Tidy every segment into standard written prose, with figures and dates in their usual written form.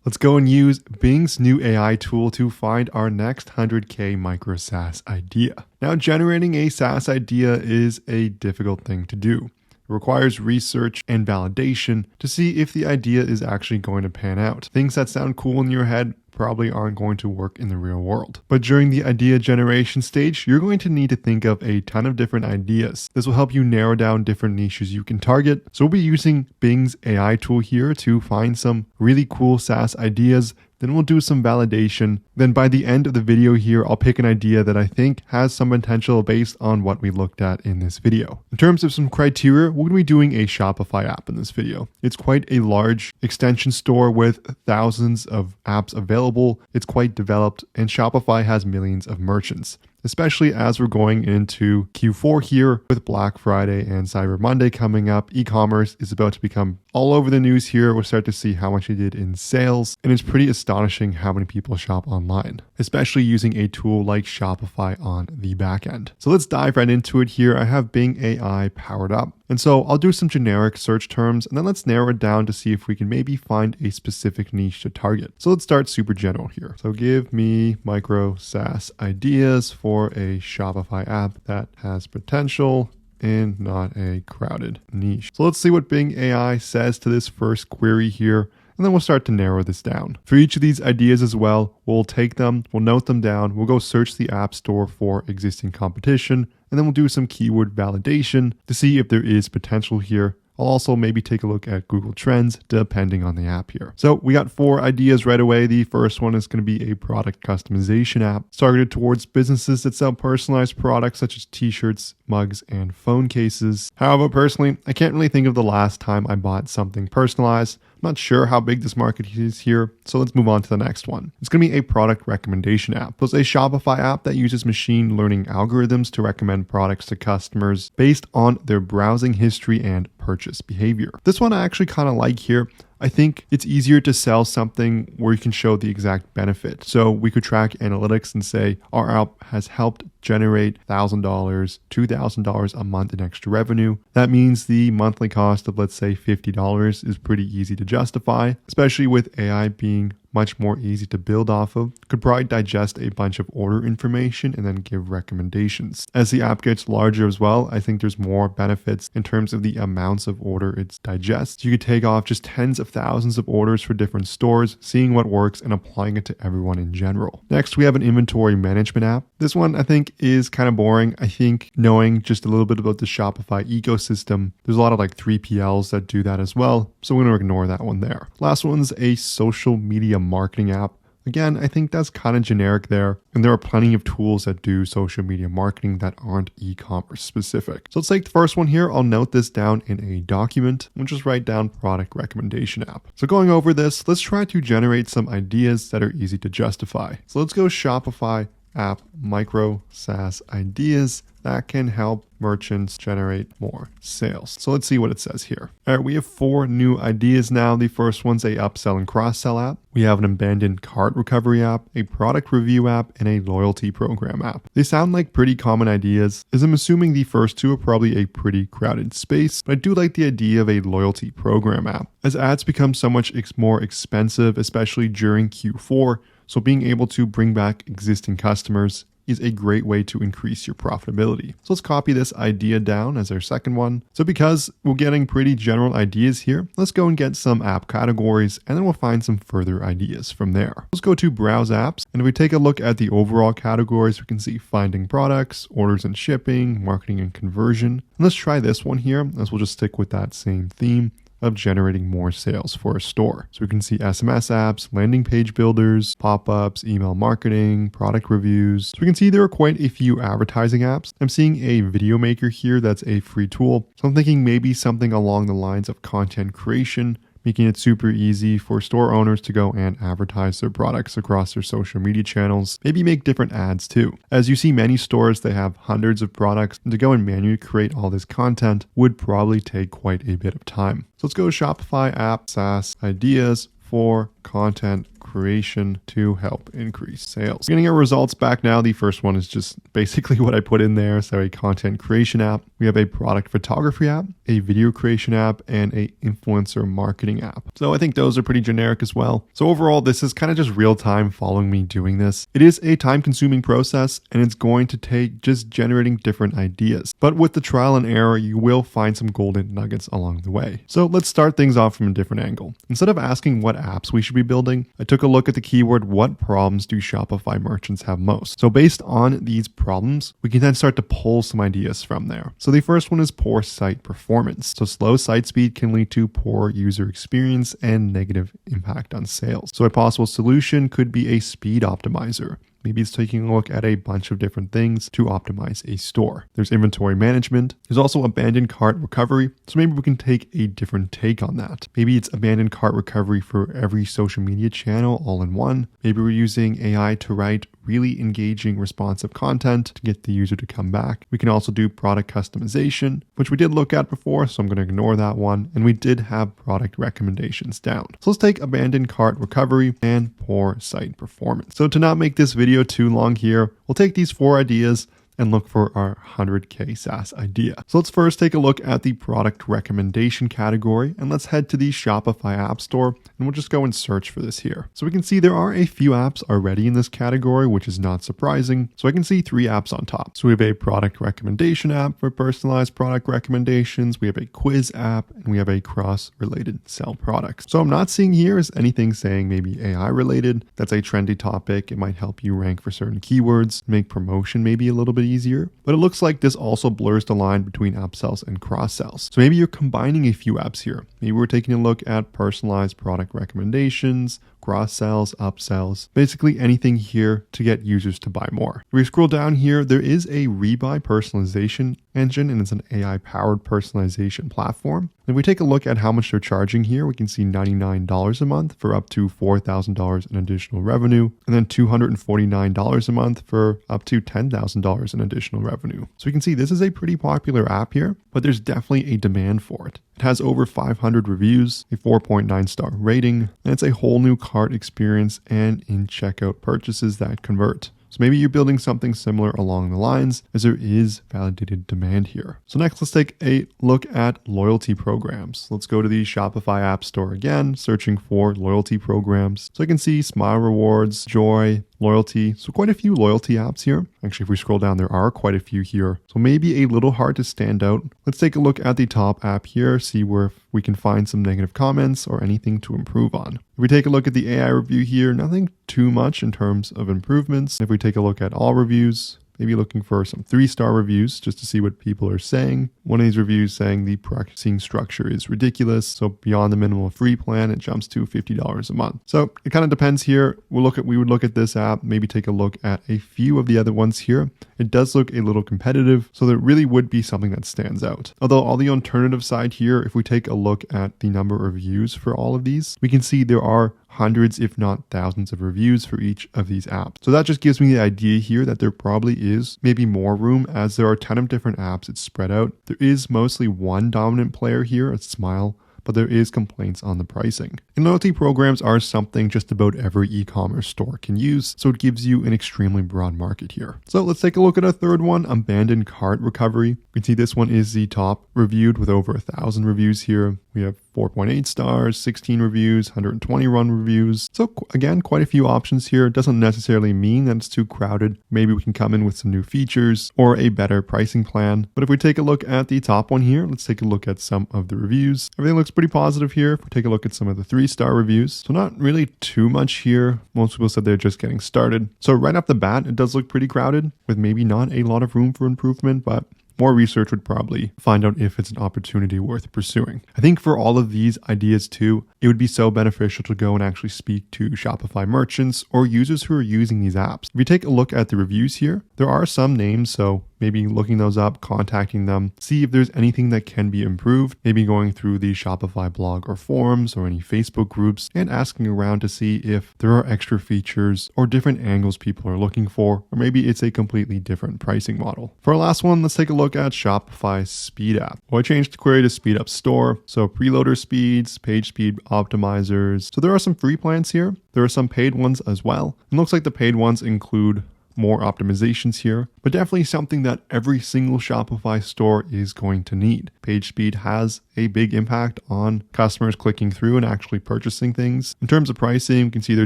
Let's go and use Bing's new AI tool to find our next 100k micro SaaS idea. Now, generating a SaaS idea is a difficult thing to do. It requires research and validation to see if the idea is actually going to pan out. Things that sound cool in your head probably aren't going to work in the real world. But during the idea generation stage, you're going to need to think of a ton of different ideas. This will help you narrow down different niches you can target. So we'll be using Bing's AI tool here to find some really cool SaaS ideas. Then we'll do some validation. Then by the end of the video here, I'll pick an idea that I think has some potential based on what we looked at in this video. In terms of some criteria, we're going to be doing a Shopify app in this video. It's quite a large extension store with thousands of apps available. It's quite developed, and Shopify has millions of merchants. Especially as we're going into Q4 here with Black Friday and Cyber Monday coming up. E-commerce is about to become all over the news here. We'll start to see how much it did in sales. And it's pretty astonishing how many people shop online, especially using a tool like Shopify on the back end. So let's dive right into it here. I have Bing AI powered up. And so I'll do some generic search terms, and then let's narrow it down to see if we can maybe find a specific niche to target. So let's start super general here. So give me micro SaaS ideas for a Shopify app that has potential and not a crowded niche. So let's see what Bing AI says to this first query here. And then we'll start to narrow this down. For each of these ideas as well, we'll take them, we'll note them down, we'll go search the App Store for existing competition, and then we'll do some keyword validation to see if there is potential here. I'll also maybe take a look at Google Trends depending on the app here. So we got 4 ideas right away. The first one is going to be a product customization app targeted towards businesses that sell personalized products such as t-shirts, mugs, and phone cases. However, personally, I can't really think of the last time I bought something personalized. I'm not sure how big this market is here, so let's move on to the next one. It's going to be a product recommendation app. So it's a Shopify app that uses machine learning algorithms to recommend products to customers based on their browsing history and purchase behavior. This one I actually kind of like here. I think it's easier to sell something where you can show the exact benefit. So we could track analytics and say our app has helped generate $1,000, $2,000 a month in extra revenue. That means the monthly cost of, let's say, $50 is pretty easy to justify, especially with AI being much more easy to build off of. Could probably digest a bunch of order information and then give recommendations. As the app gets larger as well, I think there's more benefits in terms of the amounts of order it digests. You could take off just tens of thousands of orders for different stores, seeing what works and applying it to everyone in general. Next, we have an inventory management app. This one I think is kind of boring. I think knowing just a little bit about the Shopify ecosystem, there's a lot of like 3PLs that do that as well. So we're going to ignore that one there. Last one's a social media marketing app. Again, I think that's kind of generic there. And there are plenty of tools that do social media marketing that aren't e-commerce specific. So let's take the first one here. I'll note this down in a document. We'll just write down product recommendation app. So going over this, let's try to generate some ideas that are easy to justify. So let's go Shopify app micro SaaS ideas that can help merchants generate more sales. So let's see what it says here. All right, we have 4 new ideas now. The first one's a upsell and cross-sell app. We have an abandoned cart recovery app, a product review app, and a loyalty program app. They sound like pretty common ideas, as I'm assuming the first 2 are probably a pretty crowded space, but I do like the idea of a loyalty program app, as ads become so much more expensive, especially during Q4. So being able to bring back existing customers is a great way to increase your profitability. So let's copy this idea down as our second one. So because we're getting pretty general ideas here, let's go and get some app categories, and then we'll find some further ideas from there. Let's go to browse apps. And if we take a look at the overall categories, we can see finding products, orders and shipping, marketing and conversion. And let's try this one here, as we'll just stick with that same theme of generating more sales for a store. So we can see SMS apps, landing page builders, pop-ups, email marketing, product reviews. So we can see there are quite a few advertising apps. I'm seeing a video maker here that's a free tool. So I'm thinking maybe something along the lines of content creation, making it super easy for store owners to go and advertise their products across their social media channels, maybe make different ads too. As you see, many stores, they have hundreds of products, and to go and manually create all this content would probably take quite a bit of time. So let's go Shopify app SaaS ideas for content creation to help increase sales. Getting our results back now. The first one is just basically what I put in there. So a content creation app. We have a product photography app, a video creation app, and a influencer marketing app. So I think those are pretty generic as well. So overall, this is kind of just real time following me doing this. It is a time consuming process and it's going to take just generating different ideas. But with the trial and error, you will find some golden nuggets along the way. So let's start things off from a different angle. Instead of asking what apps we should be building, I took a look at the keyword, what problems do Shopify merchants have most? So based on these problems, we can then start to pull some ideas from there. So the first one is poor site performance. So slow site speed can lead to poor user experience and negative impact on sales. So a possible solution could be a speed optimizer. Maybe it's taking a look at a bunch of different things to optimize a store. There's inventory management. There's also abandoned cart recovery. So maybe we can take a different take on that. Maybe it's abandoned cart recovery for every social media channel all in one. Maybe we're using AI to write really engaging responsive content to get the user to come back. We can also do product customization, which we did look at before, so I'm going to ignore that one. And we did have product recommendations down. So let's take abandoned cart recovery and poor site performance. So to not make this video too long here, we'll take these 4 ideas and look for our 100k SaaS idea. So let's first take a look at the product recommendation category and let's head to the Shopify App Store and we'll just go and search for this here. So we can see there are a few apps already in this category, which is not surprising. So I can see 3 apps on top. So we have a product recommendation app for personalized product recommendations. We have a quiz app and we have a cross-related sell products. So I'm not seeing here is anything saying maybe AI related. That's a trendy topic. It might help you rank for certain keywords, make promotion maybe a little bit easier, but it looks like this also blurs the line between upsells and cross-sells. So maybe you're combining a few apps here. Maybe we're taking a look at personalized product recommendations, cross-sells, upsells, basically anything here to get users to buy more. If we scroll down here, there is a rebuy personalization engine and it's an AI-powered personalization platform. If we take a look at how much they're charging here, we can see $99 a month for up to $4,000 in additional revenue, and then $249 a month for up to $10,000 in additional revenue. So we can see this is a pretty popular app here, but there's definitely a demand for it. It has over 500 reviews, a 4.9 star rating, and it's a whole new cart experience and in checkout purchases that convert. So maybe you're building something similar along the lines as there is validated demand here. So next, let's take a look at loyalty programs. Let's go to the Shopify App Store again, searching for loyalty programs. So I can see Smile Rewards, Joy, loyalty. So quite a few loyalty apps here. Actually, if we scroll down, there are quite a few here. So maybe a little hard to stand out. Let's take a look at the top app here, see where we can find some negative comments or anything to improve on. If we take a look at the AI review here, nothing too much in terms of improvements. If we take a look at all reviews, maybe looking for some 3-star reviews just to see what people are saying. One of these reviews saying the pricing structure is ridiculous. So beyond the minimal free plan, it jumps to $50 a month. So it kind of depends here. We would look at this app, maybe take a look at a few of the other ones here. It does look a little competitive, so there really would be something that stands out. Although on the alternative side here, if we take a look at the number of reviews for all of these, we can see there are hundreds, if not thousands of reviews for each of these apps. So that just gives me the idea here that there probably is maybe more room as there are a ton of different apps. It's spread out. There is mostly one dominant player here, it's Smile, but there is complaints on the pricing. And loyalty programs are something just about every e-commerce store can use, so it gives you an extremely broad market here. So let's take a look at a third one, abandoned cart recovery. You can see this one is the top reviewed with over 1,000 reviews here. We have 4.8 stars, 16 reviews, 120 run reviews. So again, quite a few options here. It doesn't necessarily mean that it's too crowded. Maybe we can come in with some new features or a better pricing plan. But if we take a look at the top one here, let's take a look at some of the reviews. Everything looks pretty positive here. If we take a look at some of the 3-star reviews, so not really too much here. Most people said they're just getting started. So right off the bat, it does look pretty crowded with maybe not a lot of room for improvement, but more research would probably find out if it's an opportunity worth pursuing. I think for all of these ideas too, it would be so beneficial to go and actually speak to Shopify merchants or users who are using these apps. If you take a look at the reviews here, there are some names, so maybe looking those up, contacting them, see if there's anything that can be improved, maybe going through the Shopify blog or forums or any Facebook groups and asking around to see if there are extra features or different angles people are looking for, or maybe it's a completely different pricing model. For our last one, let's take a look at Shopify Speed App. Well, I changed the query to Speed Up Store, so preloader speeds, page speed optimizers. So there are some free plans here. There are some paid ones as well. It looks like the paid ones include more optimizations here, but definitely something that every single Shopify store is going to need. Page speed has a big impact on customers clicking through and actually purchasing things. In terms of pricing, you can see they're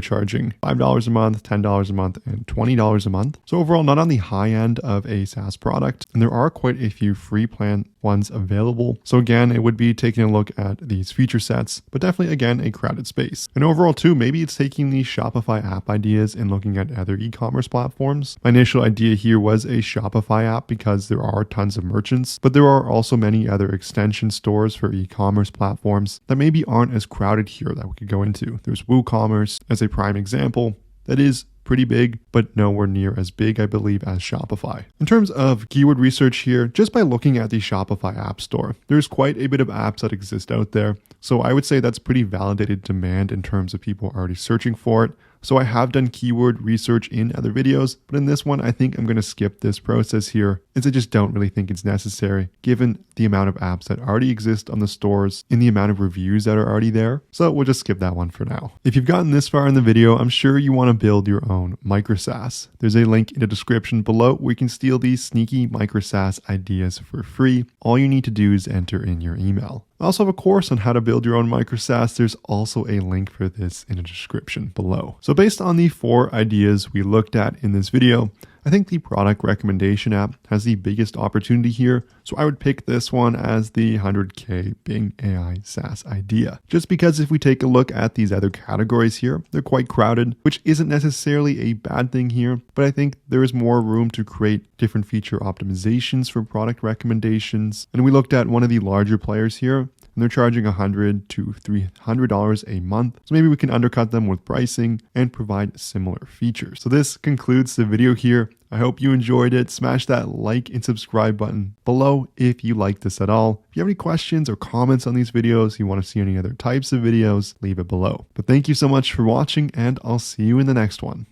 charging $5 a month, $10 a month, and $20 a month. So overall, not on the high end of a SaaS product, and there are quite a few free plan ones available. So again, it would be taking a look at these feature sets, but definitely again, a crowded space. And overall too, maybe it's taking these Shopify app ideas and looking at other e-commerce platforms. My initial idea here was a Shopify app because there are tons of merchants, but there are also many other extension stores for e-commerce platforms that maybe aren't as crowded here that we could go into. There's WooCommerce as a prime example that is pretty big, but nowhere near as big, I believe, as Shopify. In terms of keyword research here, just by looking at the Shopify App Store, there's quite a bit of apps that exist out there. So I would say that's pretty validated demand in terms of people already searching for it. So I have done keyword research in other videos, but in this one, I think I'm going to skip this process here, as I just don't really think it's necessary, given the amount of apps that already exist on the stores and the amount of reviews that are already there. So we'll just skip that one for now. If you've gotten this far in the video, I'm sure you want to build your own micro SaaS. There's a link in the description below where you can steal these sneaky micro SaaS ideas for free. All you need to do is enter in your email. I also have a course on how to build your own micro SaaS. There's also a link for this in the description below. So based on the 4 ideas we looked at in this video, I think the product recommendation app has the biggest opportunity here, so I would pick this one as the 100k Bing AI SaaS idea. Just because if we take a look at these other categories here, they're quite crowded, which isn't necessarily a bad thing here, but I think there is more room to create different feature optimizations for product recommendations. And we looked at one of the larger players here, and they're charging $100 to $300 a month. So maybe we can undercut them with pricing and provide similar features. So this concludes the video here. I hope you enjoyed it. Smash that like and subscribe button below if you like this at all. If you have any questions or comments on these videos, you want to see any other types of videos, leave it below. But thank you so much for watching, and I'll see you in the next one.